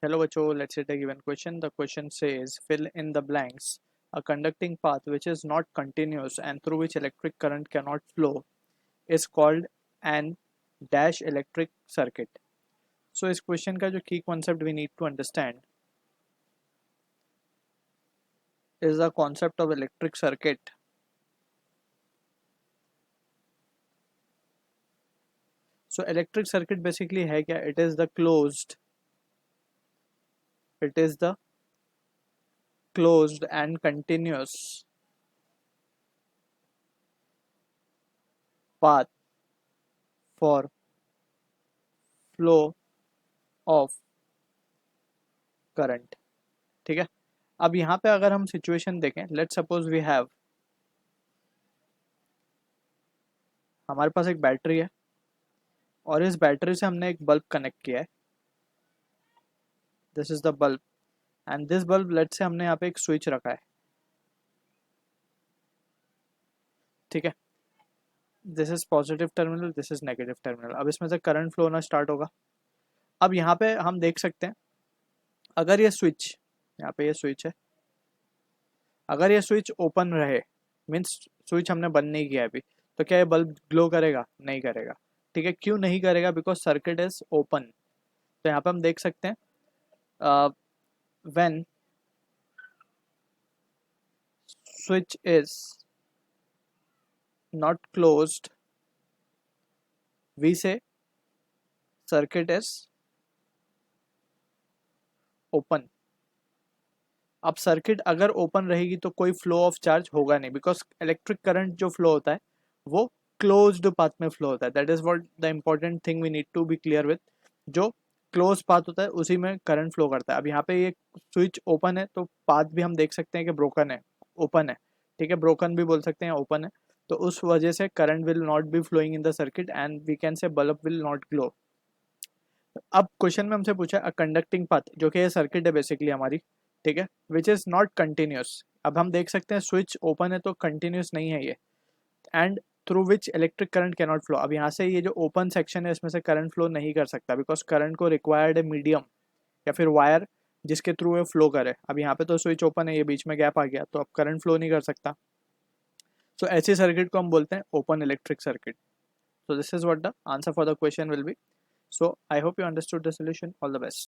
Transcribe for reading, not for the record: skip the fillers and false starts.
Hello बच्चों, let's take a given question. The question says fill in the blanks. A conducting path which is not continuous and through which electric current cannot flow is called an dash electric circuit. So इस question का जो key concept we need to understand is the concept of electric circuit. So electric circuit basically है क्या? It is the closed and continuous path for flow of current. ठीक है, अब यहाँ पे अगर हम सिचुएशन देखें, लेट सपोज वी हैव, हमारे पास एक बैटरी है और इस बैटरी से हमने एक बल्ब कनेक्ट किया है. This is the bulb and this bulb, लेट से हमने यहाँ पे एक स्विच रखा है. ठीक है, this is positive terminal, this is negative terminal. अब इसमें से करंट फ्लो होना स्टार्ट होगा. अब यहाँ पे हम देख सकते हैं, अगर ये स्विच, यहाँ पे ये स्विच है, अगर ये स्विच ओपन रहे, मीन्स स्विच हमने बंद नहीं किया अभी, तो क्या ये बल्ब ग्लो करेगा? नहीं करेगा. ठीक है, क्यों नहीं करेगा? Because circuit is open. तो यहाँ पे हम देख सकते हैं, when switch is not closed, we say circuit is open. अब सर्किट अगर ओपन रहेगी तो कोई फ्लो ऑफ चार्ज होगा नहीं, बिकॉज इलेक्ट्रिक करंट जो फ्लो होता है वो क्लोज्ड पाथ में फ्लो होता है. That is what the important thing we need to be clear with. जो क्लोज पाथ होता है उसी में करंट फ्लो करता है. अब यहाँ पे ये स्विच ओपन है तो पाथ भी हम देख सकते हैं कि ब्रोकन है, ओपन है. ठीक है, ब्रोकन भी बोल सकते हैं, ओपन है. तो उस वजह से current will not be flowing in the circuit and we can say bulb will not glow. अब क्वेश्चन में हमसे पूछा अ कंडक्टिंग पाथ, जो कि ये सर्किट है बेसिकली हमारी. ठीक है, विच इज नॉट कंटिन्यूस. अब हम देख सकते हैं स्विच ओपन है तो कंटिन्यूस नहीं है ये. And through which electric current cannot flow. अब यहाँ से ये जो ओपन सेक्शन है इसमें से करंट फ्लो नहीं कर सकता, बिकॉज करंट को रिक्वायर्ड है मीडियम या फिर वायर जिसके थ्रू ये फ्लो करे. अब यहाँ पे तो स्विच ओपन है, ये बीच में गैप आ गया तो अब करंट फ्लो नहीं कर सकता. सो ऐसे सर्किट को हम बोलते हैं open electric circuit. So this is what the answer for the question will be. So I hope you understood the solution. All the best.